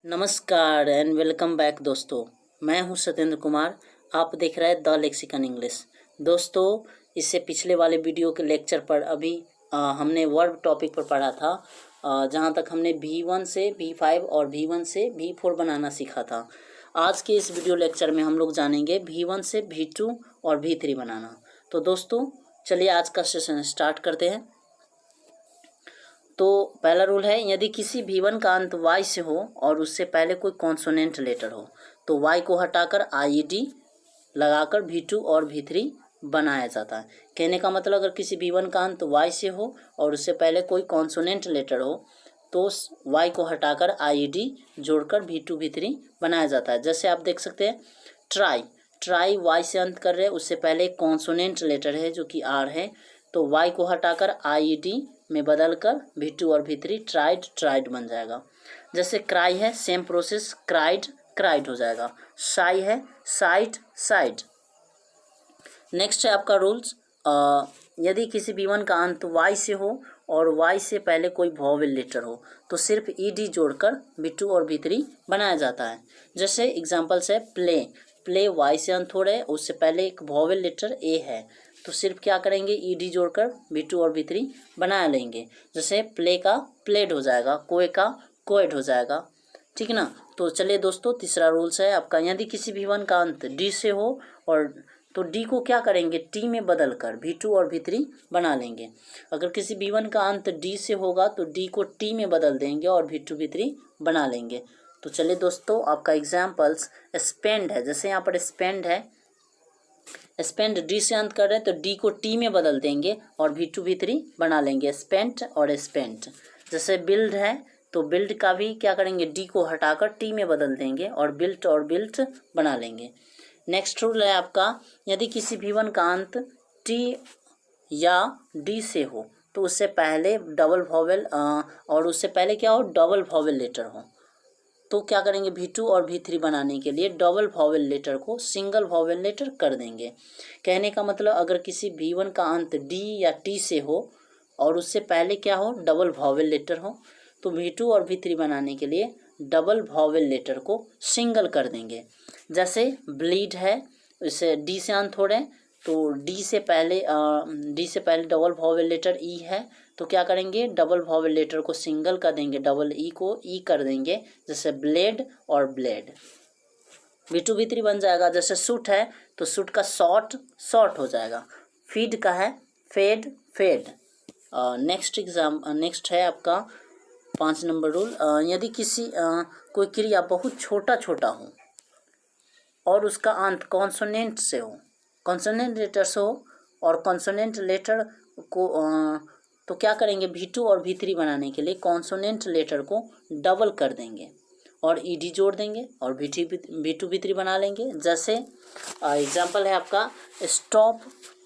नमस्कार and welcome back दोस्तों। मैं हूं सत्येंद्र कुमार। आप देख रहे हैं द लेक्सिकन इंग्लिश। दोस्तों, इससे पिछले वाले वीडियो के लेक्चर पर अभी हमने वर्ब टॉपिक पर पढ़ा था, जहां तक हमने V1 से V5 और V1 से V4 बनाना सीखा था। आज के इस वीडियो लेक्चर में हम लोग जानेंगे V1 से V2 और V3 बनाना। तो दोस्तों, चलिए आज का सेशन स्टार्ट करते हैं। तो पहला रूल है, यदि किसी V1 का अंत Y से हो और उससे पहले कोई कॉन्सोनेंट लेटर हो तो Y को हटाकर IED लगाकर V2 और V3 बनाया जाता है। कहने का मतलब, अगर किसी V1 का अंत Y से हो और उससे पहले कोई कॉन्सोनेंट लेटर हो तो Y को हटाकर IED जोड़कर V2 V3 बनाया जाता है। जैसे आप देख सकते हैं, ट्राई Y से अंत कर रहे हैं, उससे पहले एक कॉन्सोनेंट लेटर है जो कि R है, तो Y को हटाकर IED में बदलकर V2 और V3 ट्राइड बन जाएगा। जैसे क्राई है, सेम प्रोसेस, क्राइड हो जाएगा। शाई है, साइड। नेक्स्ट है आपका रूल्स, यदि किसी V1 का अंत Y से हो और Y से पहले कोई वॉवेल लेटर हो तो सिर्फ ED जोड़कर V2 और V3 बनाया जाता है। जैसे एग्जांपल्स है, प्ले Y से अंत हो रहे हैं, उससे पहले एक वॉवेल लेटर A है, तो सिर्फ क्या करेंगे, ED जोड़कर V2 और V3 बना लेंगे। जैसे प्ले का प्लेड हो जाएगा, कोए का कोएड हो जाएगा। ठीक है ना। तो चलिए दोस्तों, तीसरा रूल्स है आपका, यदि किसी V1 का अंत D से हो और तो D को क्या करेंगे, T में बदलकर V2 और V3 बना लेंगे। अगर किसी V1 का अंत D से होगा तो D को T में बदल देंगे और V2 V3 बना लेंगे। तो चलिए दोस्तों, आपका एग्जाम्पल्स स्पेंड है। जैसे यहाँ पर स्पेंड है, स्पेंड D से अंत कर रहे हैं तो D को T में बदल देंगे और V2 V3 बना लेंगे, स्पेंट और स्पेंट। जैसे बिल्ड है तो बिल्ड का भी क्या करेंगे, D को हटाकर T में बदल देंगे और बिल्ट बना लेंगे। नेक्स्ट रूल है आपका, यदि किसी V1 का अंत T या D से हो तो उससे पहले डबल वॉवेल और उससे पहले क्या हो, डबल वॉवेल लेटर हो, तो क्या करेंगे, V2 और V3 बनाने के लिए डबल वॉवेल लेटर को सिंगल वॉवेल लेटर कर देंगे। कहने का मतलब, अगर किसी V1 का अंत D या T से हो और उससे पहले क्या हो, डबल वॉवेल लेटर हो, तो V2 और V3 बनाने के लिए डबल वॉवेल लेटर को सिंगल कर देंगे। जैसे ब्लीड है, इसे D से अंत हो रहे हैं तो D से पहले डबल वॉवेल लेटर E है, तो क्या करेंगे, डबल वॉवेल लेटर को सिंगल कर देंगे, डबल ई को ई कर देंगे। जैसे ब्लेड और ब्लेड, V2 V3 बन जाएगा। जैसे सूट है तो सूट का शॉर्ट हो जाएगा। फीड का है फेड। नेक्स्ट है आपका 5 नंबर रूल, यदि किसी कोई क्रिया बहुत छोटा हो और उसका अंत कॉन्सोनेंट से हो, कॉन्सोनेंट लेटर से हो और कॉन्सोनेंट लेटर को तो क्या करेंगे, V2 और V3 बनाने के लिए कॉन्सोनेंट लेटर को डबल कर देंगे और ED जोड़ देंगे और V2 V3 बना लेंगे। जैसे एग्जांपल है आपका स्टॉप,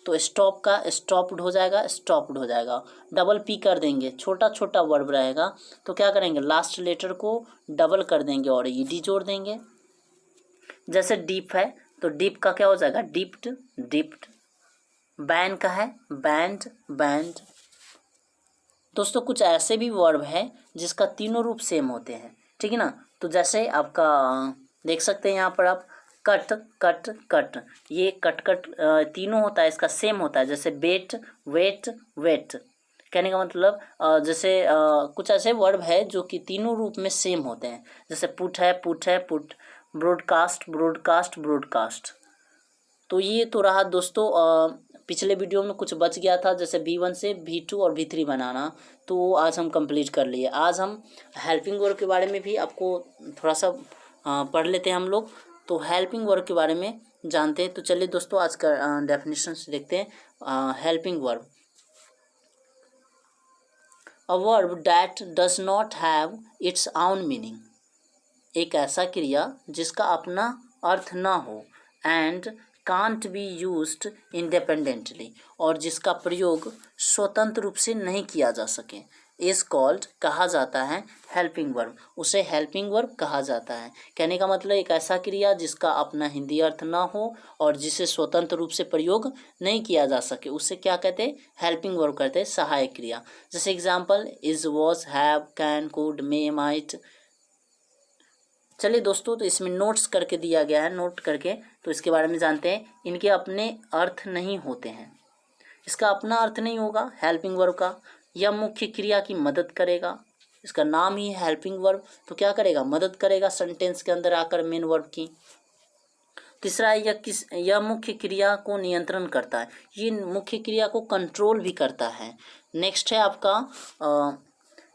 तो स्टॉप का स्टॉप्ड हो जाएगा। डबल P कर देंगे, छोटा वर्ब रहेगा, तो क्या करेंगे, लास्ट लेटर को डबल कर देंगे और ED जोड़ देंगे। जैसे डीप है तो डीप का क्या हो जाएगा, डिप्ड। बैन का है बैंड। दोस्तों, कुछ ऐसे भी वर्ब है जिसका तीनों रूप सेम होते हैं, ठीक है ना। तो जैसे आपका देख सकते हैं यहाँ पर आप, कट, ये कट तीनों होता है, इसका सेम होता है। जैसे वेट वेट। कहने का मतलब, जैसे कुछ ऐसे वर्ब है जो कि तीनों रूप में सेम होते हैं। जैसे पुट है पुट, ब्रॉडकास्ट। तो ये तो रहा दोस्तों, पिछले वीडियो में कुछ बच गया था, जैसे V1 से V2 और V3 बनाना, तो आज हम कंप्लीट कर लिए। आज हम हेल्पिंग वर्ब के बारे में भी आपको थोड़ा सा पढ़ लेते हैं हम लोग। तो हेल्पिंग वर्ब के बारे में जानते हैं। तो चलिए दोस्तों, आज का डेफिनेशन से देखते हैं। Helping verb, a verb that does not have it's आउन मीनिंग, एक ऐसा क्रिया जिसका अपना अर्थ ना हो, and can't be used independently, और जिसका प्रयोग स्वतंत्र रूप से नहीं किया जा सके, इज कॉल्ड कहा जाता है हेल्पिंग वर्ब, उसे हेल्पिंग वर्ब कहा जाता है। कहने का मतलब, एक ऐसा क्रिया जिसका अपना हिंदी अर्थ ना हो और जिसे स्वतंत्र रूप से प्रयोग नहीं किया जा सके, उसे क्या कहते हैं, हेल्पिंग वर्ब कहते हैं, सहायक क्रिया। जैसे example, is, was, have, can, could, may, might, चलिए दोस्तों, तो इसमें नोट्स करके दिया गया है, नोट करके, तो इसके बारे में जानते हैं। इनके अपने अर्थ नहीं होते हैं। इसका अपना अर्थ नहीं होगा हेल्पिंग वर्ब का। यह मुख्य क्रिया की मदद करेगा। इसका नाम ही हेल्पिंग वर्ब, तो क्या करेगा, मदद करेगा सेंटेंस के अंदर आकर मेन वर्ब की। तीसरा है यह मुख्य क्रिया को नियंत्रण करता है। ये मुख्य क्रिया को कंट्रोल भी करता है। नेक्स्ट है आपका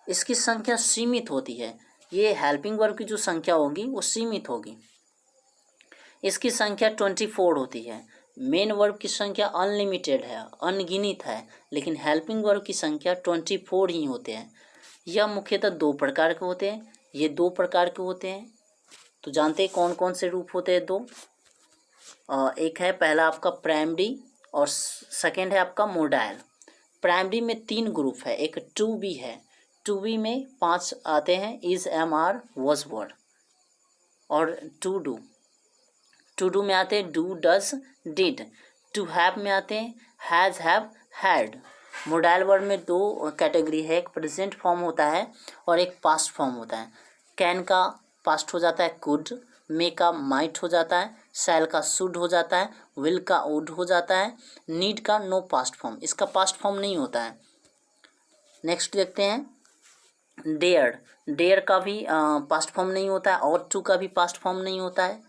इसकी संख्या सीमित होती है। ये हेल्पिंग वर्ब की जो संख्या होगी वो सीमित होगी। इसकी संख्या 24 होती है। मेन वर्ब की संख्या अनलिमिटेड है, अनगिनित है, लेकिन हेल्पिंग वर्ब की संख्या 24 ही होते हैं। यह मुख्यतः 2 प्रकार के होते हैं। ये 2 प्रकार के होते हैं, तो जानते हैं कौन कौन से रूप होते हैं 2। एक है पहला आपका प्राइमरी और सेकेंड है आपका मोडाइल। प्राइमरी में 3 ग्रुप है। एक टू बी है, टू बी में 5 आते हैं, is, am, are, was, were. और टू डू में आते हैं do, does, did. To have में आते हैं has, have, had. Modal verb में 2 कैटेगरी है, एक प्रेजेंट फॉर्म होता है और एक पास्ट फॉर्म होता है। कैन का पास्ट हो जाता है कुड, मे का माइट हो जाता है, शैल का शुड हो जाता है, विल का वुड हो जाता है, नीड का नो पास्ट फॉर्म, इसका पास्ट फॉर्म नहीं होता है। नेक्स्ट देखते हैं डेयर का भी पास्ट फॉर्म नहीं होता है, और टू का भी पास्ट फॉर्म नहीं होता है।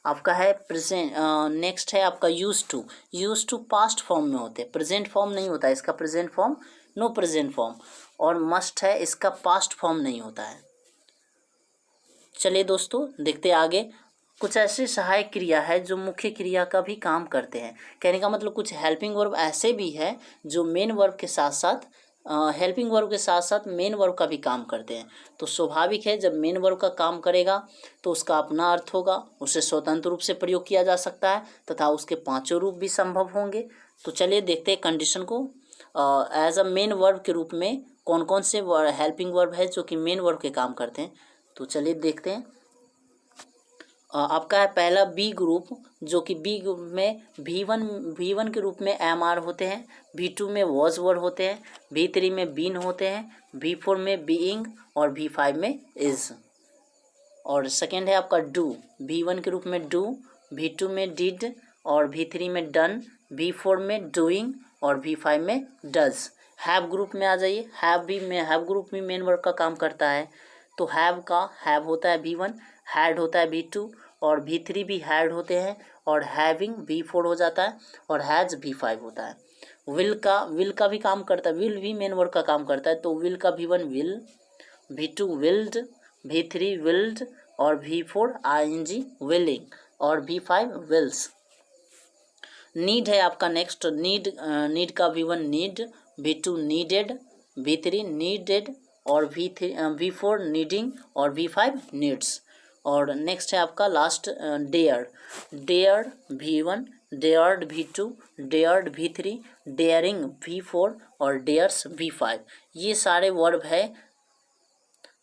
आपका है प्रेजेंट। नेक्स्ट है आपका यूज टू पास्ट फॉर्म में होते हैं, प्रेजेंट फॉर्म नहीं होता है इसका, present form, no present form. और मस्ट है, इसका पास्ट फॉर्म नहीं होता है। चलिए दोस्तों देखते हैं आगे। कुछ ऐसी सहायक क्रिया है जो मुख्य क्रिया का भी काम करते हैं। कहने का मतलब कुछ हेल्पिंग वर्ब ऐसे भी है जो मेन वर्ब के साथ साथ हेल्पिंग वर्ब के साथ साथ मेन वर्ब का भी काम करते हैं। तो स्वाभाविक है, जब मेन वर्ब का काम करेगा तो उसका अपना अर्थ होगा, उसे स्वतंत्र रूप से प्रयोग किया जा सकता है तथा उसके 5 रूप भी संभव होंगे। तो चलिए देखते हैं कंडीशन को। एज अ मेन वर्ब के रूप में कौन कौन से हेल्पिंग वर्ब है जो कि मेन वर्ब के काम करते हैं। तो चलिए देखते हैं। आपका है पहला बी ग्रुप, जो कि बी ग्रुप में V1 के रूप में एम आर होते हैं, V2 में वॉज वर होते हैं, V3 में बीन होते हैं, V4 में बीइंग और V5 में इज। और सेकेंड है आपका डू, V1 के रूप में डू, V2 में डिड और V3 में डन, V4 में डूइंग और V5 में डज। हैव ग्रुप में आ जाइए। हैव ग्रुप में मेन वर्ब का काम करता है। तो हैव होता है V1, हैड होता है V2 और V3 भी हैड होते हैं, और हैविंग V4 हो जाता है, और हैज़ V5 होता है। विल का भी काम करता है, विल भी मेन वर्ब का काम करता है। तो विल का V1 will, V2 wild, V3 wild और V4 ING विलिंग और V5 विल्स। नीड है आपका नेक्स्ट, नीड का V1 need, V2 needed, V3 needed और V4 नीडिंग और V5 नीड्स। और नेक्स्ट है आपका last dare V1, dared V2, dared V3, daring V4 और डेयर्स V5। ये सारे वर्ब है।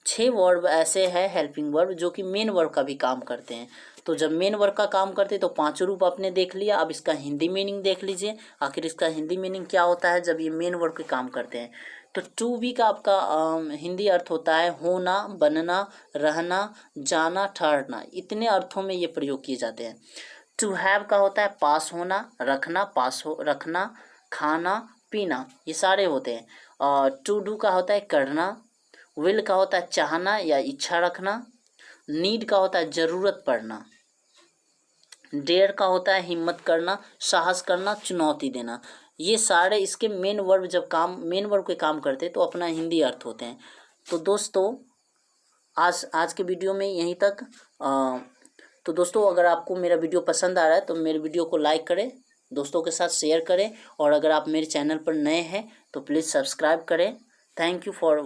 6 वर्ब ऐसे हैं हेल्पिंग वर्ब जो कि मेन वर्ब का भी काम करते हैं। तो जब मेन वर्ब का काम करते हैं तो 5 रूप आपने देख लिया। अब इसका हिंदी मीनिंग देख लीजिए, आखिर इसका हिंदी मीनिंग क्या होता है जब ये मेन वर्ब के काम करते हैं। तो टू बी का आपका हिंदी अर्थ होता है होना, बनना, रहना, जाना, ठहरना। इतने अर्थों में ये प्रयोग किए जाते हैं। टू हैव का होता है पास होना, रखना, रखना, खाना, पीना, ये सारे होते हैं। और टू डू का होता है करना, विल का होता है चाहना या इच्छा रखना, नीड का होता है जरूरत पड़ना, डेयर का होता है हिम्मत करना, साहस करना, चुनौती देना। ये सारे इसके मेन वर्ब के काम करते हैं तो अपना हिंदी अर्थ होते हैं। तो दोस्तों आज के वीडियो में यहीं तक। तो दोस्तों अगर आपको मेरा वीडियो पसंद आ रहा है तो मेरे वीडियो को लाइक करें, दोस्तों के साथ शेयर करें, और अगर आप मेरे चैनल पर नए हैं तो प्लीज़ सब्सक्राइब करें। Thank you for